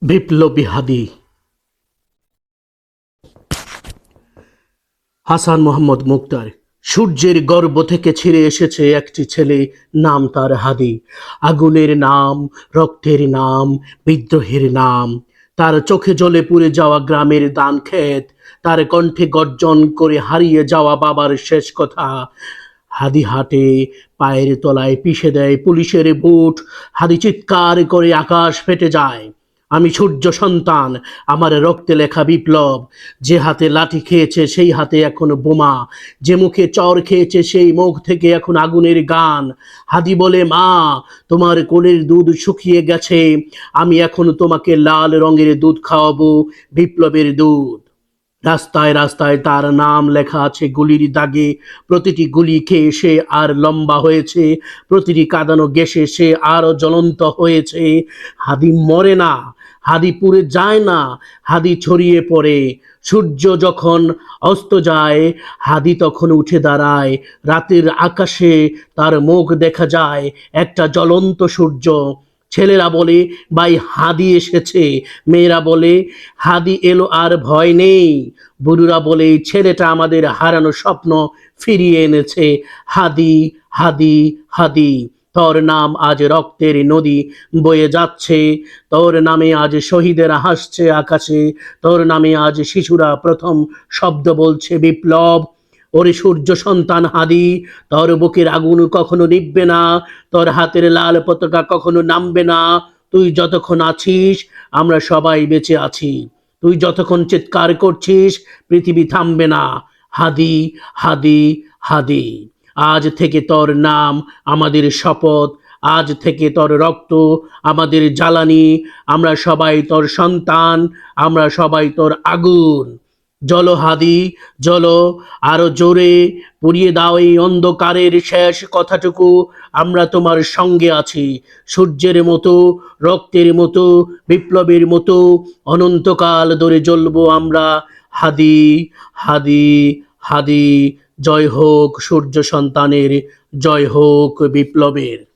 বিপ্লবী হাদি হাসান মোহাম্মদ মুক্তার। সূর্যের গর্ভ থেকে ছিঁড়ে এসেছে একটি ছেলে, নাম তার হাদি। আগুনের নাম, রক্তের নাম, বিদ্রোহের নাম। তার চোখে জ্বলে পুড়ে যাওয়া গ্রামের ধান ক্ষেত, তার কণ্ঠে গর্জন করে হারিয়ে যাওয়া বাবার শেষ কথা। হাদি হাঁটে, পায়ের তলায় পিষে দেয় পুলিশের বুট। হাদি চিৎকার করে আকাশ ফেটে যায়। আমি সূর্য সন্তান, আমার রক্তে লেখা বিপ্লব। যে হাতে লাঠি খেয়েছে সেই হাতে এখন বোমা, যে মুখে চর খেয়েছে সেই মুখ থেকে এখন আগুনের গান। হাদি বলে, মা, তোমার কোলের দুধ শুকিয়ে গেছে, আমি এখন তোমাকে লাল রঙের দুধ খাওয়াবো, বিপ্লবের দুধ। রাস্তায় রাস্তায় তার নাম লেখা আছে গুলির দাগে। প্রতিটি গুলি খেয়ে সে আর লম্বা হয়েছে, প্রতিটি কাঁদানো গ্যাসে সে আরো জ্বলন্ত হয়েছে। হাদি মরে না, হাদি পুড়ে যায় না, হাদি ছড়িয়ে পড়ে। সূর্য যখন অস্ত যায়, হাদি তখন উঠে দাঁড়ায়। রাতের আকাশে তার মুখ দেখা যায়, একটা জ্বলন্ত সূর্য। ছেলেরা বলে, ভাই হাদি এসেছে। মেয়েরা বলে, হাদি এলো, আর ভয় নেই। বুড়োরা বলে, ছেলেটা আমাদের হারানো স্বপ্ন ফিরিয়ে এনেছে। হাদি, হাদি, হাদি। তোর নাম আজ রক্তের নদী বয়ে যাচ্ছে, তোর নামে আজ শহীদেরা হাসছে আকাশে, তোর নামে আজ শিশুরা প্রথম শব্দ বলছে বিপ্লব। ওরে সূর্য সন্তান হাদি, তোর বুকের আগুন কখনো নিভবে না, তোর হাতের লাল পতাকা কখনো নামবে না। তুই যতক্ষণ আছিস, আমরা সবাই বেঁচে আছি। তুই যতক্ষণ চিৎকার করছিস, পৃথিবী থামবে না। হাদি, হাদি, হাদি। আজ থেকে তোর নাম আমাদের শপথ, আজ থেকে তোর রক্ত আমাদের জ্বালানি। আমরা সবাই তোর সন্তান, আমরা সবাই তোর আগুন। জ্বলো হাদি, জ্বলো, আরো জোরে, পুড়িয়ে দাও এই অন্ধকারের শেষ কথাটুকু। আমরা তোমার সঙ্গে আছি, সূর্যের মতো, রক্তের মতো, বিপ্লবের মতো। অনন্তকাল ধরে জ্বলবো আমরা। হাদি, হাদি, হাদি। জয় হোক সূর্য সন্তানের, জয় হোক বিপ্লবের।